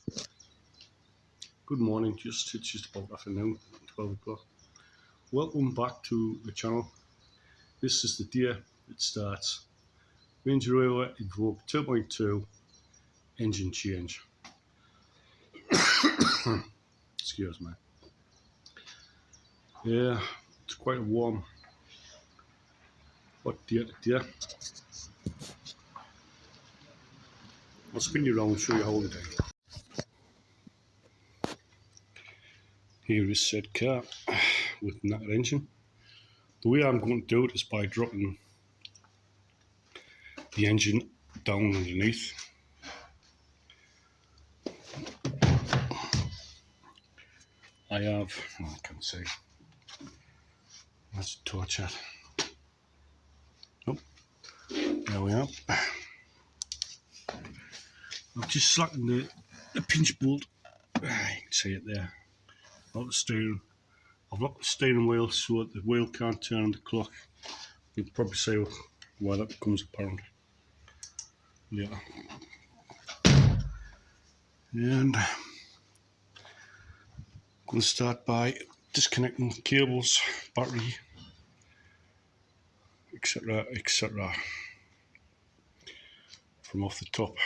Good morning, it's just about afternoon, 12 o'clock. Welcome back to the channel. This is the day it starts. Range Rover EVOQUE 2.2 engine change. Excuse me. Yeah, it's quite a warm, hot day today. I'll spin you around and show you how I'm doing. Here is said car with that engine. The way I'm going to do it is by dropping the engine down underneath. I have, I can't see, let's torch it. Oh, there we are. I've just slackened the pinch bolt, you can see it there, out the steering. I've locked the steering wheel so that the wheel can't turn on the clock. You can probably see why that becomes apparent later. And I'm going to start by disconnecting cables, battery, etc. from off the top.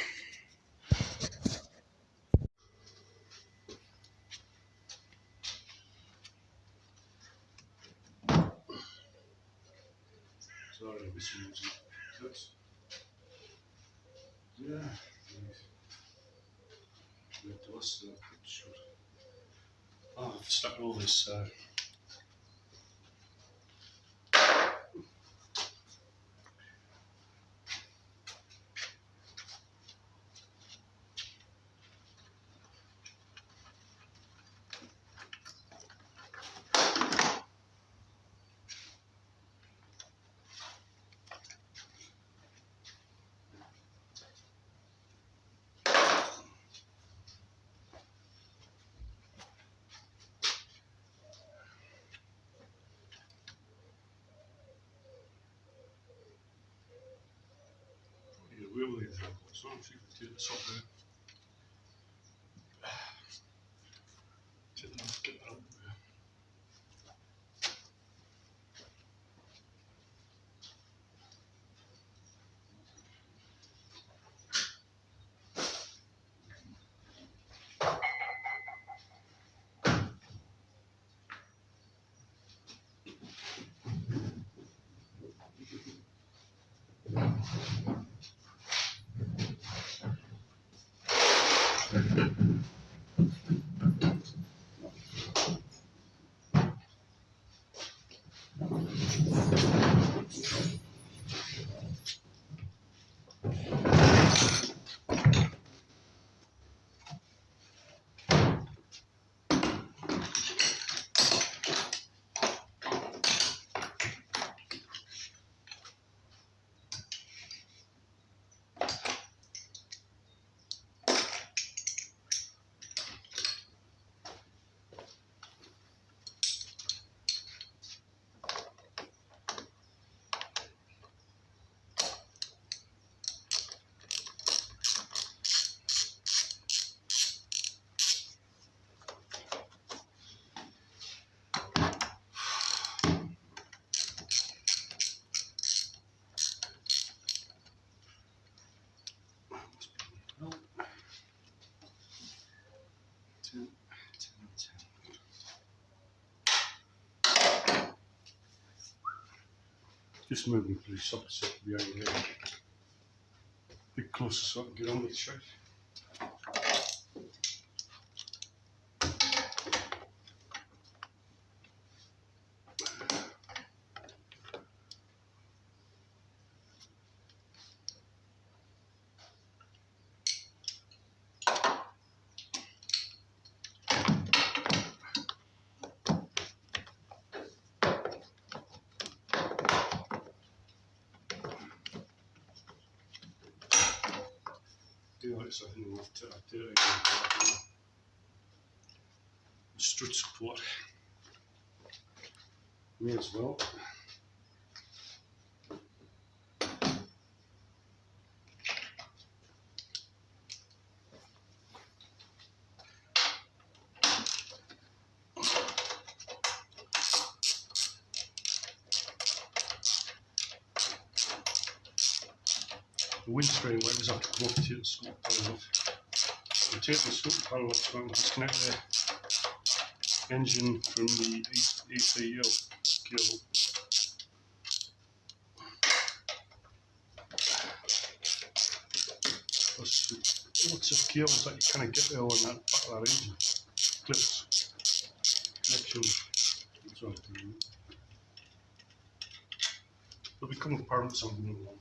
Sorry, this one's cuts. Yeah, the rest of that should. I've stuck all this. Really enjoyable. So if you can take this off there. Take that off, get that out there. Just moving to the socket behind here. A bit closer so I can get on with the shot. So I think we'll have to do it again. Strut support. Me as well. the windscreen wipers have to come off to take the scooter panel off. You take the scooter panel off, so I can disconnect the engine from the ECU cable. Lots of cables that you kind of get there on that back of that engine. Clips, connections, and so on. They'll become apparent as I'm going along.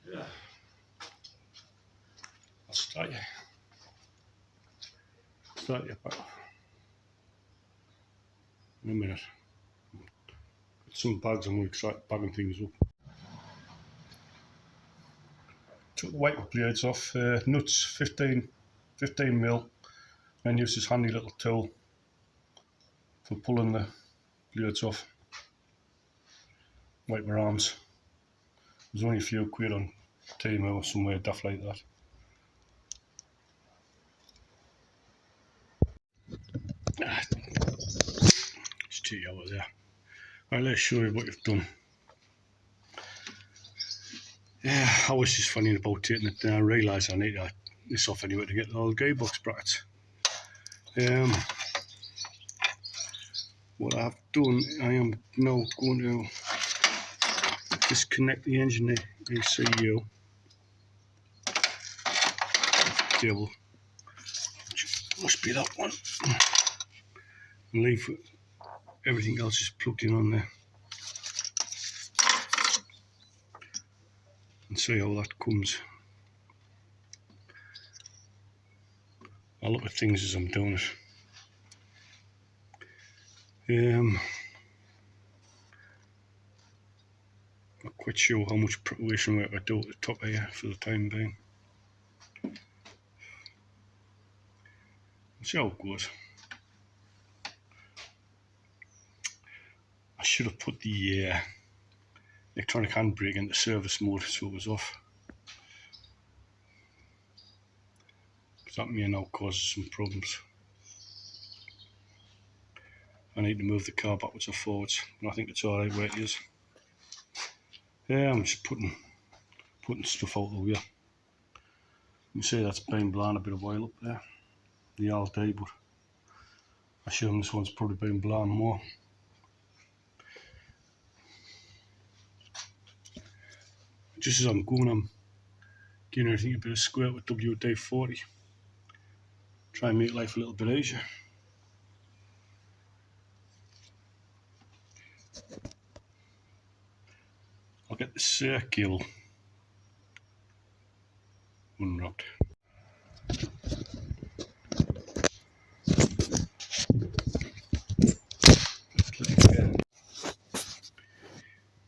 Yeah, I'll start you back in a minute. Got some bags, I'm going to try bagging things up. Took the wiper blades off, nuts 15 mil, and use this handy little tool for pulling the blades off. Wiper arms. There's only a few quid on Temu or somewhere daft like that. Just take you out of there. Right, let's show you what you've done. Yeah, I was just funny about it, and then I realised I need this off anyway to get the old gearbox brackets. What I've done, I am now going to disconnect the engine ECU cable, which must be that one, and leave everything else is plugged in on there, and see how that comes. I'll look at things as I'm doing it. Not quite sure how much preparation work I do at the top here for the time being. See how it goes. I should have put the electronic handbrake into service mode so it was off. That may now cause some problems. I need to move the car backwards or forwards, and I think it's alright where it is. Yeah, I'm just putting stuff out the way. You see that's been blown a bit of oil up there, the all day, but I assume this one's probably been blown more. Just as I'm going, I'm giving everything a bit of squirt with WD-40. Try and make life a little bit easier. I'll get the circle unwrapped.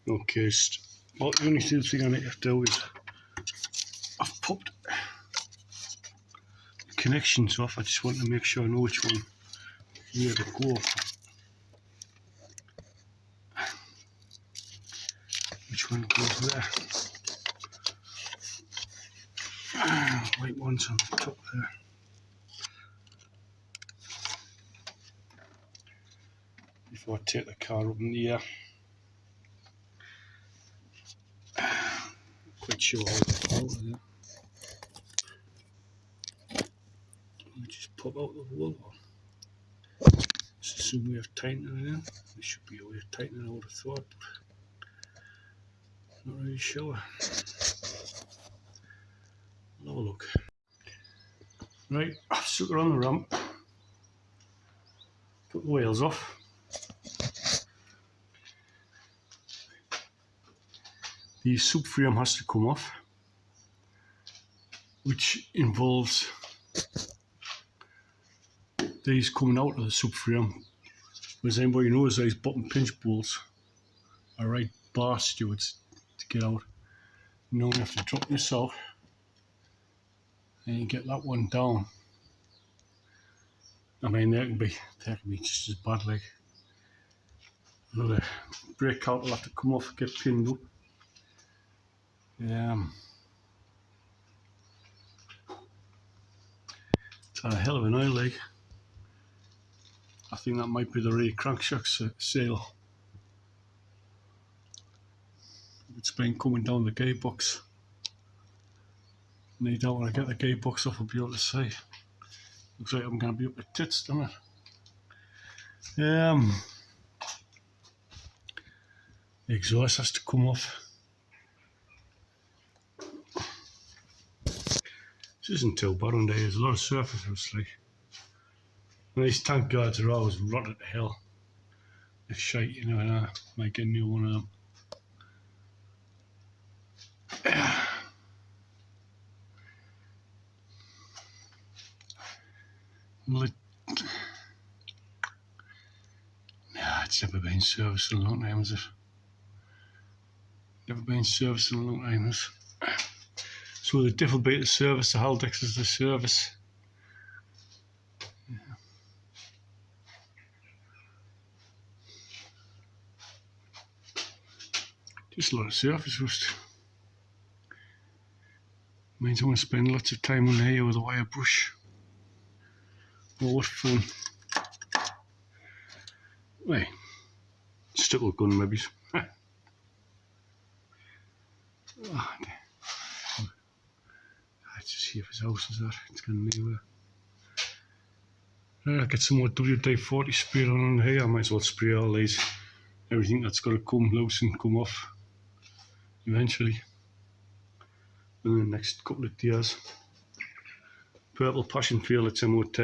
Okay, well, the only thing I need to do is I've popped the connections off. I just want to make sure I know which one where to go. Which one goes there? White one's on the top there. Before I take the car up in the air. Quite sure how to get out of there. I'll just pop out the wall. There's some way of tightening it in. There should be a way of tightening it, I would have thought, but not really sure. I'll have a look. Right, I've stuck her on the ramp, put the wheels off. The subframe has to come off, which involves these coming out of the subframe. As anybody knows, these bottom pinch bolts are right bar stewards to get out. You know, you have to drop this out and you get that one down. I mean, they can be just as bad. Like the brake out will have to come off, get pinned up. It's a hell of an oil leak. I think that might be the rear crankshaft seal. It's been coming down the gearbox. And you don't want to get the gearbox off, I'll be able to see. Looks like I'm going to be up at tits, doesn't it? The exhaust has to come off. This isn't too bad on there, there's a lot of surface rust, like. And these tank guards are always rotten to hell. They're shite, you know, and I might get a new one of them. Nah, it's never been serviced in a long time, has it? Never been serviced in a long time, has it? So the diff will be to service, the Haldex is the service. Just a lot of surface rust. Means I want to spend lots of time on here with a wire brush. Oh, what fun. Right, stick with gun maybe. Let's just see if his house is there. It's going nowhere. Right, I'll get some more WD-40 spray on here. I might as well spray all these. Everything that's got to come loose and come off eventually in the next couple of days. Purple passion feel, it's MOT.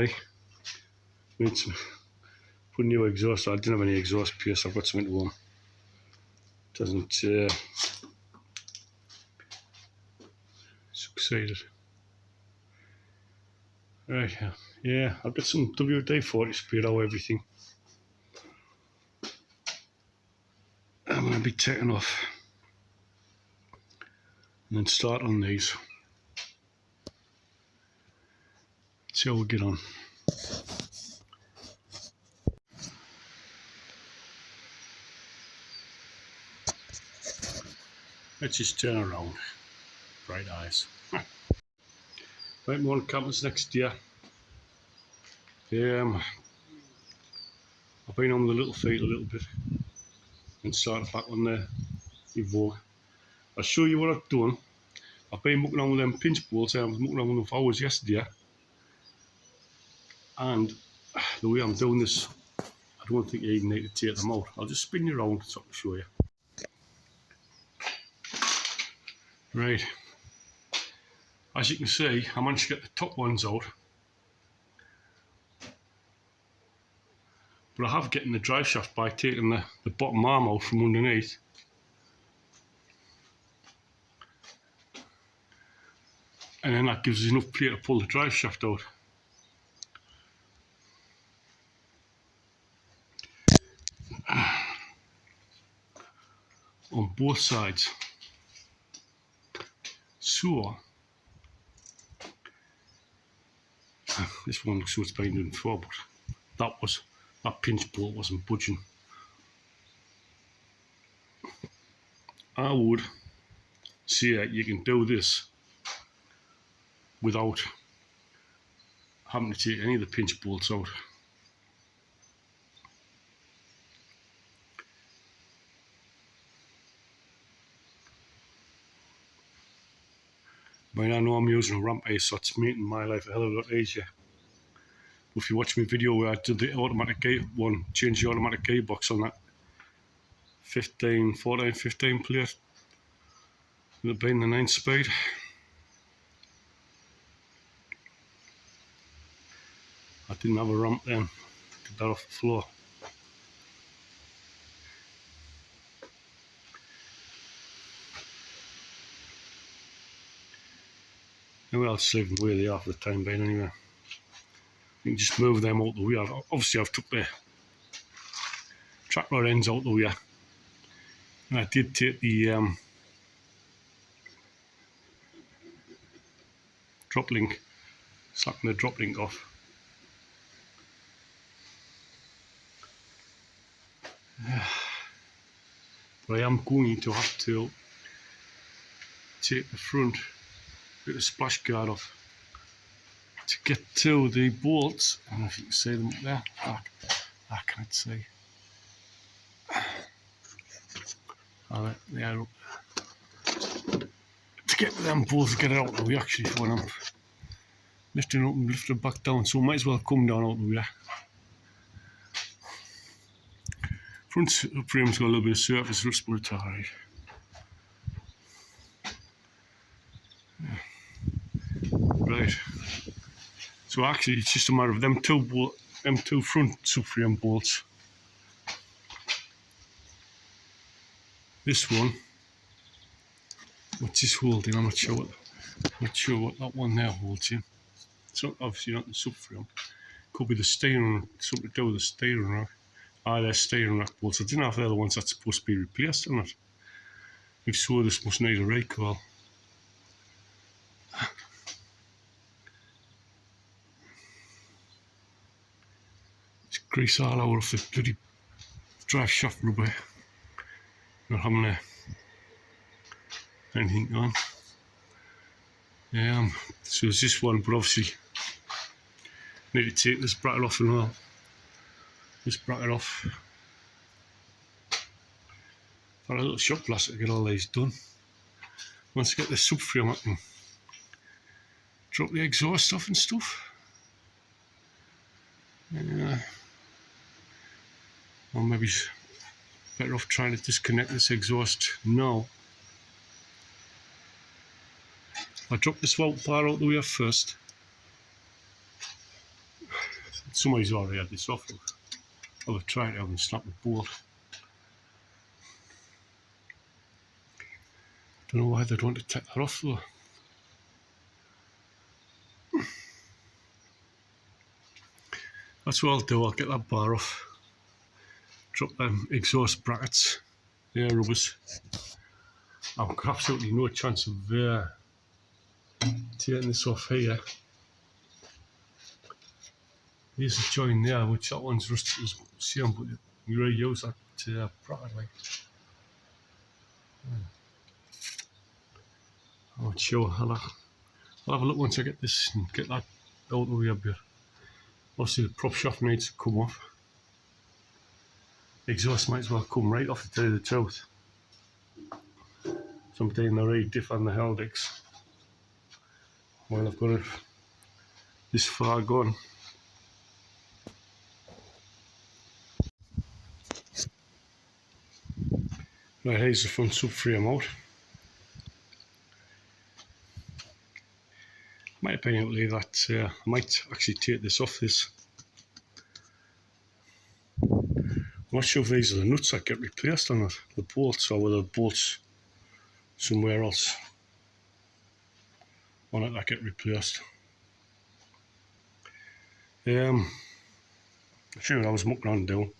Need some, put new exhaust. I didn't have any exhaust pierce, I've got something to warm. Doesn't succeeded. Right, yeah, I've got some WD-40 sprayed over everything. I'm going to be taking off and then start on these. See how we get on. Let's just turn around. Bright eyes. Right, more campers next year. I've been on the little feet a little bit and started back on the EVOQUE. I'll show you what I've done. I've been mucking on with them pinch bolts. I was mucking on with them for hours yesterday. And the way I'm doing this, I don't think you even need to take them out. I'll just spin you around so I can show you. Right. As you can see, I managed to get the top ones out. But I have getting the drive shaft by taking the bottom arm out from underneath. And then that gives us enough play to pull the drive shaft out. On both sides. So, this one looks like it's been done before, but that pinch bolt wasn't budging. I would say that you can do this without having to take any of the pinch bolts out. I mean, I know I'm using a ramp here, so it's making my life a hell of a lot easier. But if you watch my video where I did the automatic gear one, change the automatic gearbox on that 14, 15 plate, with it being the 9 speed. I didn't have a ramp then. Get that off the floor. Anyway, I'll just leave them where they are for the time being anyway. You can just move them out the way. Obviously I've took the track rod ends out the way. And I did take the drop link, slapping the drop link off. But I am going to have to take the front bit of splash guard off to get to the bolts. I don't know if you can see them up there. I can't see. Oh, they are up there. To get to them bolts, get it out of the way actually when I'm lifting up and lifting back down, so I might as well come down out of the way. Front frame's got a little bit of surface rust, but it's alright. Right. So actually it's just a matter of them two front subframe bolts. This one, what's this holding? I'm not sure what that one there holds in. It's not, obviously not the subframe. Could be the steering, something to do with the steering rack. They're steering rack bolts. I didn't know if they're the ones that's supposed to be replaced or not. If so, this must need a recall. It's grease all over off the bloody drive shaft rubber. Not having anything on. So there's this one, but obviously need to take this bracket off and all. This bracket off. Got a little shop blaster to get all these done. Once I get the subframe, I can drop the exhaust off and stuff. Or maybe better off trying to disconnect this exhaust now. I'll drop this valve bar out the way first. Somebody's already had this off. I'll try it out and snap the bolt. Don't know why they'd want to take that off though. That's what I'll do, I'll get that bar off. Drop them exhaust brackets, the air rubbers. I've got absolutely no chance of taking this off here. Here's a join there, which that one's rusted as same, but you reuse that bracket like. I'm not sure. I'll have a look once I get this and get that out of the way a bit. Obviously the prop shaft needs to come off. The exhaust might as well come right off, to tell you the truth. So I'm taking the right diff on the Heldex. Well, I've got it this far gone. Right, here's the front subframe out. Might have been able to leave that, I might actually take this off this. I'm not sure if these are the nuts that get replaced or not, the bolts, or whether the bolts somewhere else on it that get replaced. Sure, I was mucking on down.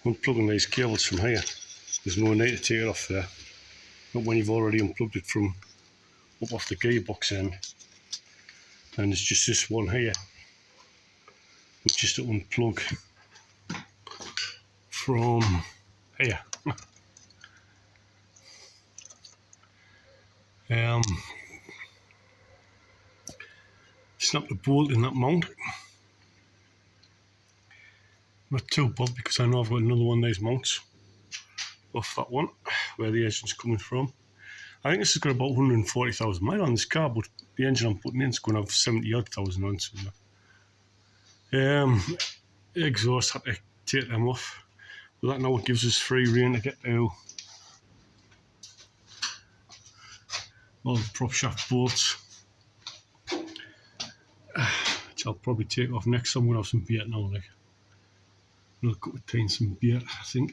Unplugging these cables from here. There's no need to take it off there. Not when you've already unplugged it from up off the gearbox end. And it's just this one here, which just to unplug from here. Snap the bolt in that mount. Not too bad because I know I've got another one of these mounts off that one where the engine's coming from. I think this has got about 140,000 miles on this car, but the engine I'm putting in is going to have 70,000 on. So the exhaust, had to take them off. But that now gives us free rein to get to all the prop shaft bolts. which I'll probably take off next. I'm going to have some beer now, like another cup of tea and some beer, I think.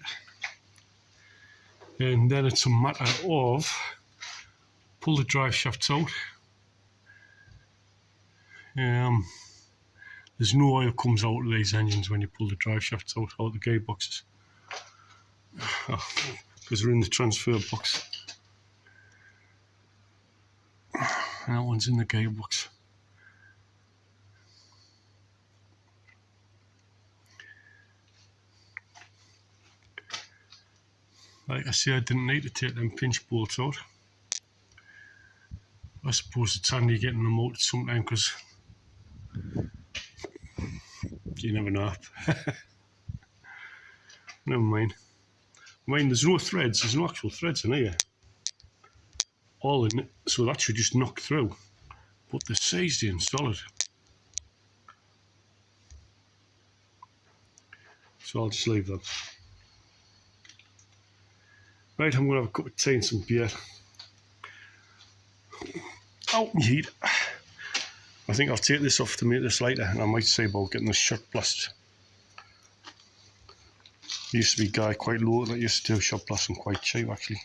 And then it's a matter of pull the drive shafts out. There's no oil comes out of these engines when you pull the drive shafts out of the gearboxes, because they're in the transfer box. And that one's in the gearbox. Like I say, I didn't need to take them pinch bolts out. I suppose it's handy getting them out sometimes, because you never know. Never mind. I mean, there's no threads, there's no actual threads in here. All in it, so that should just knock through. But they're seized in solid. So I'll just leave them. Right, I'm going to have a cup of tea and some beer. Out in heat. I think I'll take this off to make this lighter, and I might say about getting the shot blast. Used to be a guy quite low that used to do shot blasting quite cheap actually.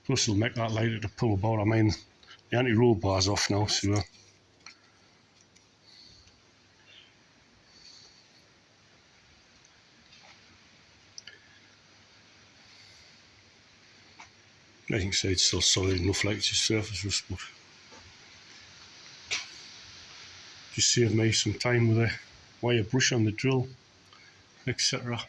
Plus it'll make that lighter to pull about. I mean, the anti-roll bar's off now, so I think so, it's still solid enough, like it's just surface rust, but just save me some time with a wire brush on the drill, etc.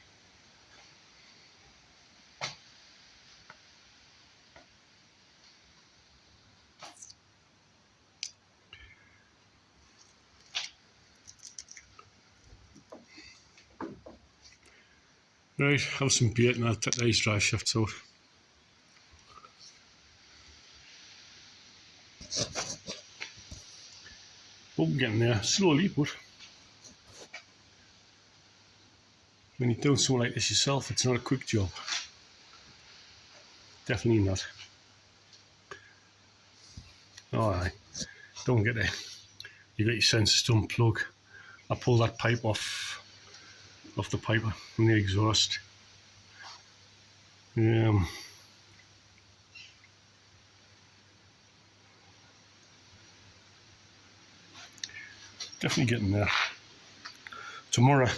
Right, have some beer and I'll take these drive shafts out. But we're getting there, slowly, but when you're doing something like this yourself, it's not a quick job. Definitely not. Alright, don't get there. You got your sensors to unplug. I pull that pipe off the piper from the exhaust. Definitely getting there. Tomorrow,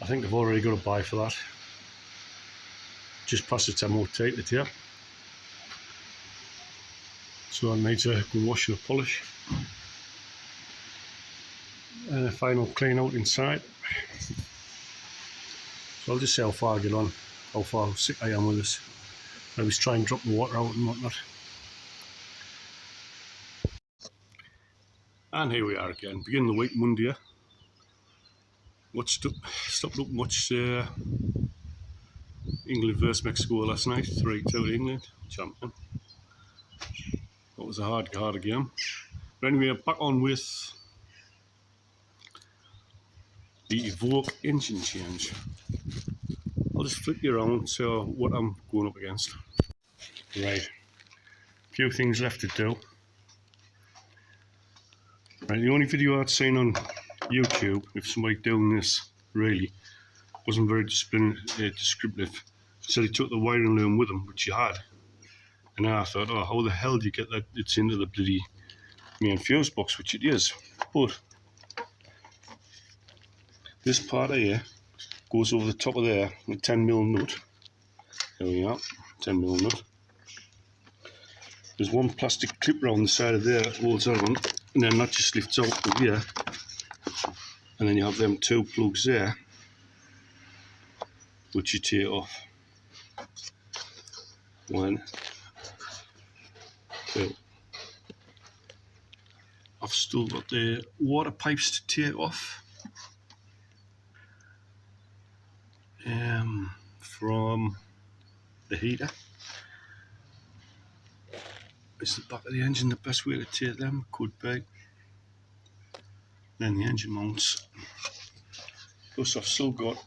I think I've already got a buy for that. Just past its MOT the tape. So I need to go wash and polish. And a final clean out inside. So I'll just see how far I get on, how far sick I am with this. Maybe try and drop the water out and whatnot. And here we are again, beginning of the week, Monday. Stopped up much England versus Mexico last night, 3-2 to England, champion. That was a hard game. But anyway, back on with the EVOQUE engine change. I'll just flip you around so what I'm going up against. Right, a few things left to do. Right, the only video I'd seen on YouTube, if somebody doing this really, wasn't very descriptive. Said he took the wiring loom with him, which he had. And I thought, oh, how the hell do you get that? It's into the bloody main fuse box, which it is. But this part here goes over the top of there with 10mm nut. There we are, 10mm nut. There's one plastic clip around the side of there that holds that on, and then that just lifts out of here. And then you have them two plugs there, which you take off. One, two. I've still got the water pipes to take off. From the heater. Is the back of the engine the best way to take them? Could be. Then the engine mounts. Plus I've still got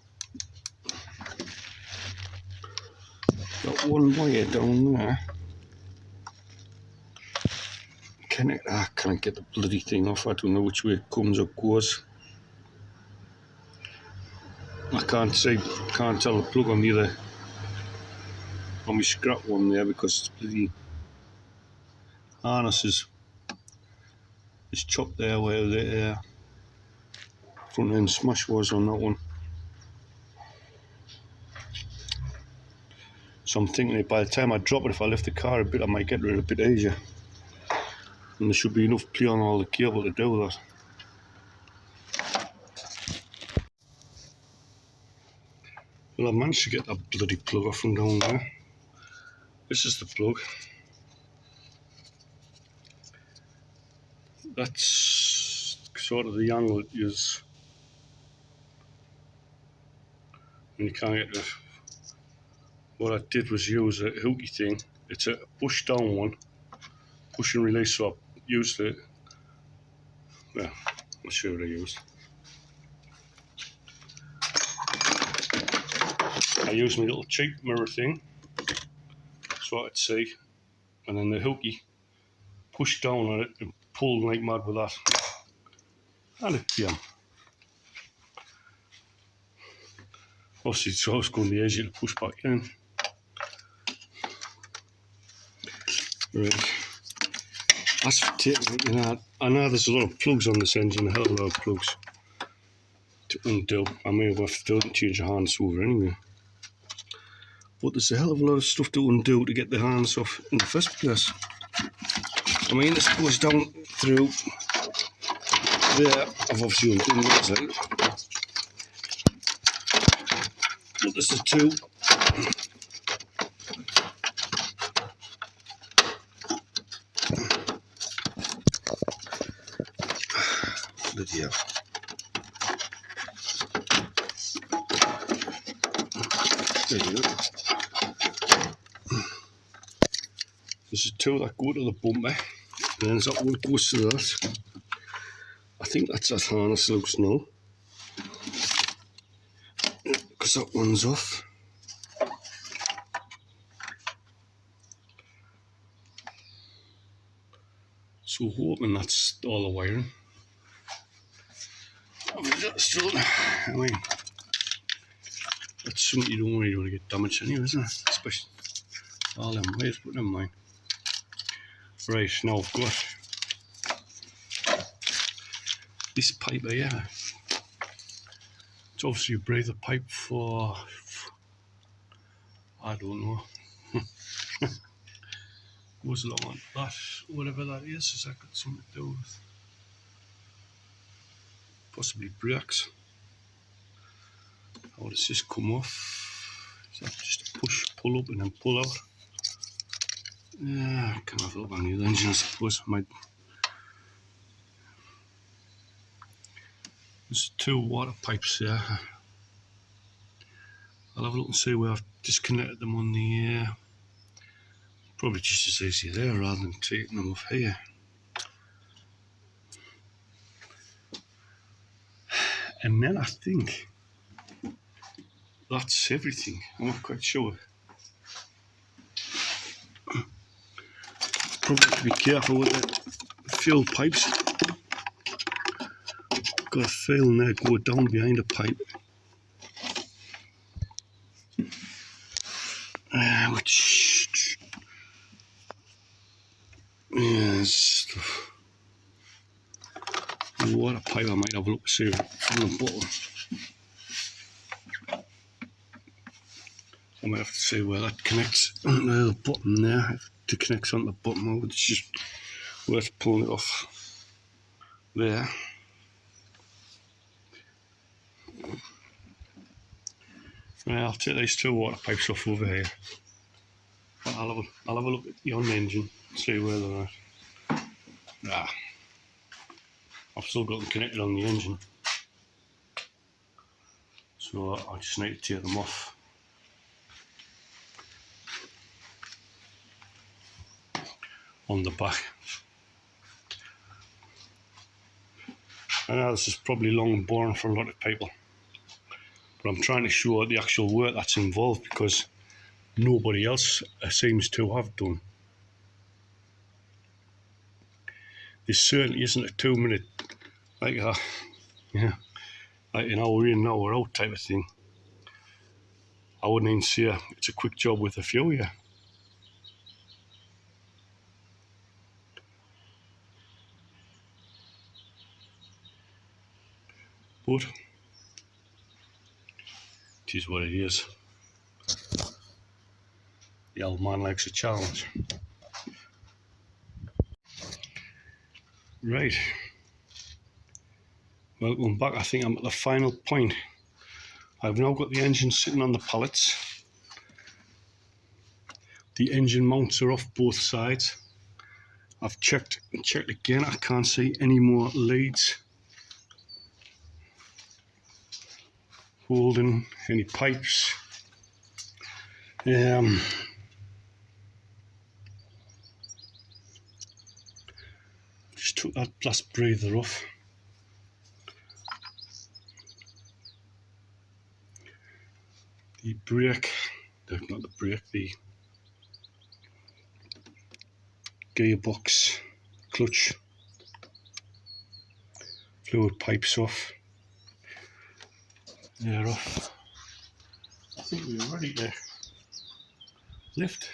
Got one wire down there. I can't get the bloody thing off. I don't know which way it comes or goes. I can't tell the plug on the other, on my scrap one there, because it's bloody harness is chopped there where the front end smash was on that one. So I'm thinking that by the time I drop it, if I lift the car a bit, I might get rid of it a bit easier. And there should be enough play on all the cable to do that. Well, I've managed to get that bloody plug off from down there. This is the plug. That's sort of the angle it is when you can't get it. What I did was use a hooky thing. It's a push down one, push and release, so I used it. Well, I'll show you what I used. I used my little cheap mirror thing so I could see, and then the hooky pushed down on it and pulled like mad with that. And it came. Obviously it's always going to be easier to push back in. Right. As for taking it, I know there's a lot of plugs on this engine, a hell of a lot of plugs to undo. I may have to do it and change the harness over anyway. But there's a hell of a lot of stuff to undo to get the harness off in the first place. I mean, this goes down through there. I've obviously undone those out. But there's the two. Bloody hell. There you go. There's two that go to the bumper, and then there's that one that goes to that. I think that's that harness loose now, because that one's off. So hoping that's all the wiring. I mean, that's something you don't really want to get damaged anyway, isn't it? Especially all them wires, but never mind. Right, now I've got this pipe here. It's obviously a breather pipe for, I don't know. Goes along like that, whatever that is. Has that got something to do with possibly brakes? How does this come off? Is that just a push, pull up and then pull out? Yeah, I can have a look on the other engine, I suppose. There's two water pipes there. I'll have a look and see where I've disconnected them on the probably just as easy there rather than taking them off here. And then I think that's everything. I'm not quite sure. Probably have to be careful with the fuel pipes. Got a feeling there go down behind a pipe. Which yes, the water pipe I might have a look to see from the bottom. I might have to see where that connects onto the bottom there. If it connects on the bottom, it's just worth pulling it off there. Right, I'll take these two water pipes off over here. I'll have a look at the on engine, see where they're at. I've still got them connected on the engine, so I just need to take them off. On the back. I know this is probably long and boring for a lot of people, but I'm trying to show the actual work that's involved, because nobody else seems to have done. This certainly isn't a 2 minute, like a, yeah, like an hour in, hour out type of thing. I wouldn't even say it's a quick job with a few, yeah. But it is what it is. The old man likes a challenge. Right. Welcome back. I think I'm at the final point. I've now got the engine sitting on the pallets. The engine mounts are off both sides. I've checked again. I can't see any more leads holding any pipes. Just took that blast breather off. The brake, not the brake, the gearbox, clutch, fluid pipes off. They're off. I think we're ready to lift.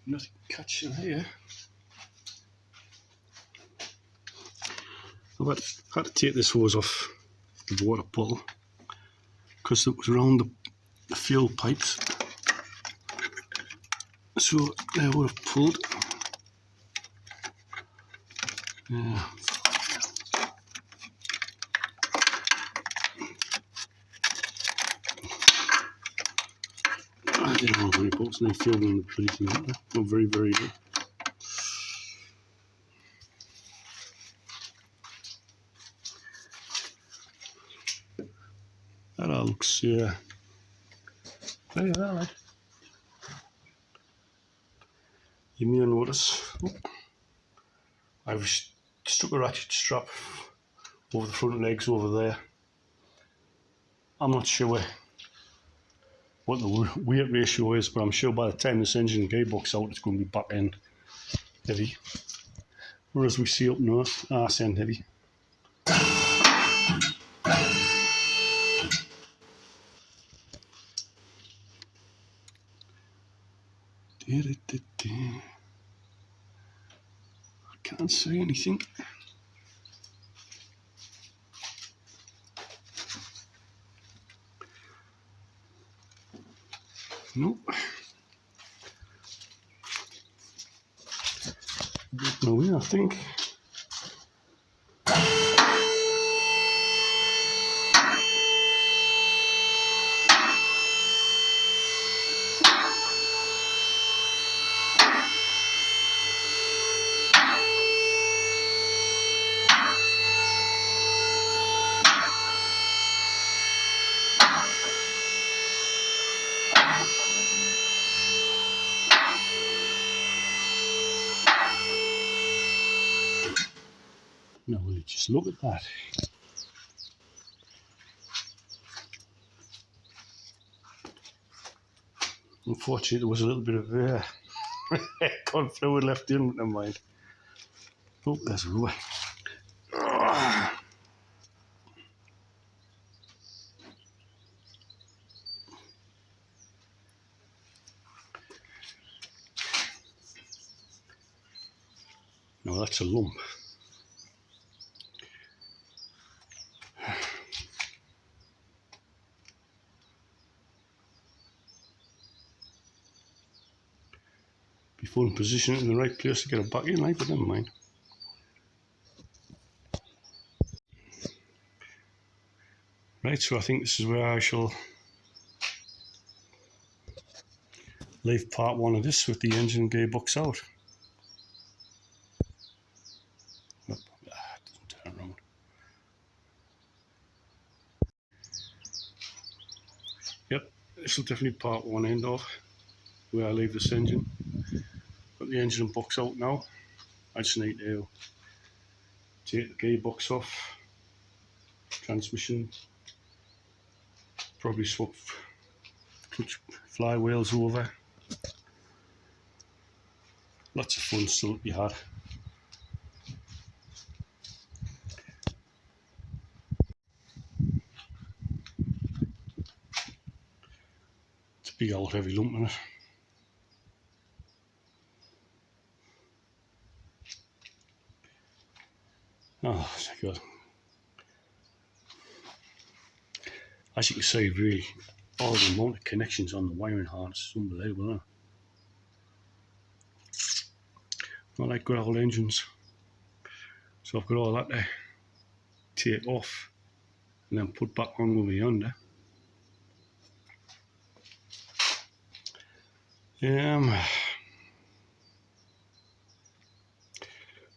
Nothing catching here. I've had to take this hose off the water bottle because it was around the fuel pipes, so they would have pulled. Yeah. I didn't have any bolts, and they filled in the pretty thing. Not very, very good. That all looks, yeah. Look at that, like. You may notice I've stuck a ratchet strap over the front legs over there. I'm not sure what the weight ratio is, but I'm sure by the time this engine gearbox out, it's going to be back end heavy. Whereas we see up north, arse end heavy. I can't see anything. Nope. No, I think. No, will you just look at that? Unfortunately, there was a little bit of corn fluid left in, but never mind. Oh, there's a rover. No, that's a lump. Before in position it in the right place to get it back in, like, but never mind. Right, so I think this is where I shall leave part one of this with the engine gearbox out. It doesn't turn around. Yep, this will definitely part one end off where I leave this engine. the engine box out now. I just need to take the gearbox off, transmission, probably swap clutch flywheels over. Lots of fun still to be had. It's a big old heavy lump in it. Oh God. As you can see, really, all the amount of connections on the wiring harness is unbelievable, isn't it? Not like good old engines. So I've got all that to take off and then put back on over yonder.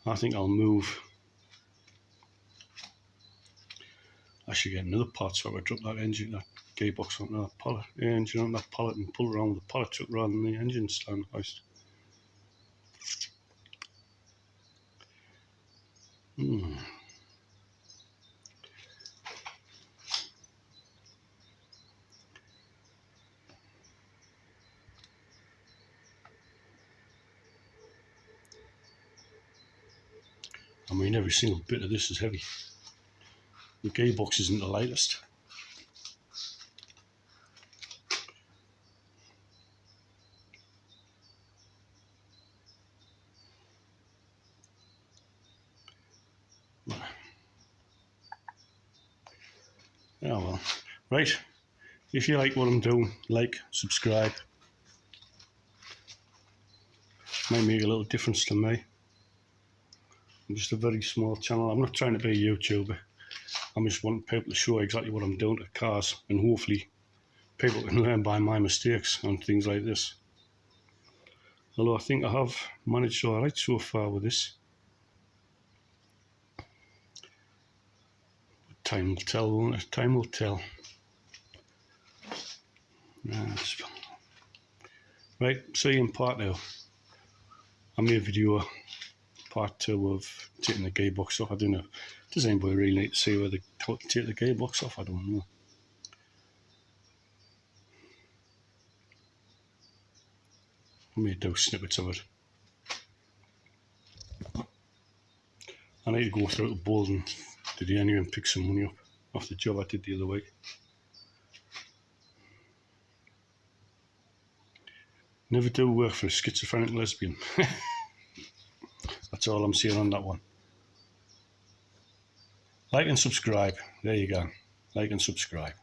I think I'll move. I should get another part, so I would drop that engine, that gearbox onto that pallet, engine on that pallet, and pull it around with the pallet truck rather than the engine stand hoist. I mean, every single bit of this is heavy. The gearbox isn't the lightest. Yeah, well, right. If you like what I'm doing, like, subscribe. Might make a little difference to me. I'm just a very small channel. I'm not trying to be a YouTuber. I'm just wanting people to show exactly what I'm doing to cars, and hopefully people can learn by my mistakes on things like this. Although I think I have managed alright so far with this. But time will tell, won't it? Time will tell. Right, see you in part 2. I made a video part 2 of taking the gearbox off. I don't know, does anybody really need to see how to take the gearbox off? I don't know. I may do snippets of it. I need to go through the board and today anyway and pick some money up off the job I did the other week. Never do work for a schizophrenic lesbian. That's all I'm saying on that one. Like and subscribe. There you go. Like and subscribe.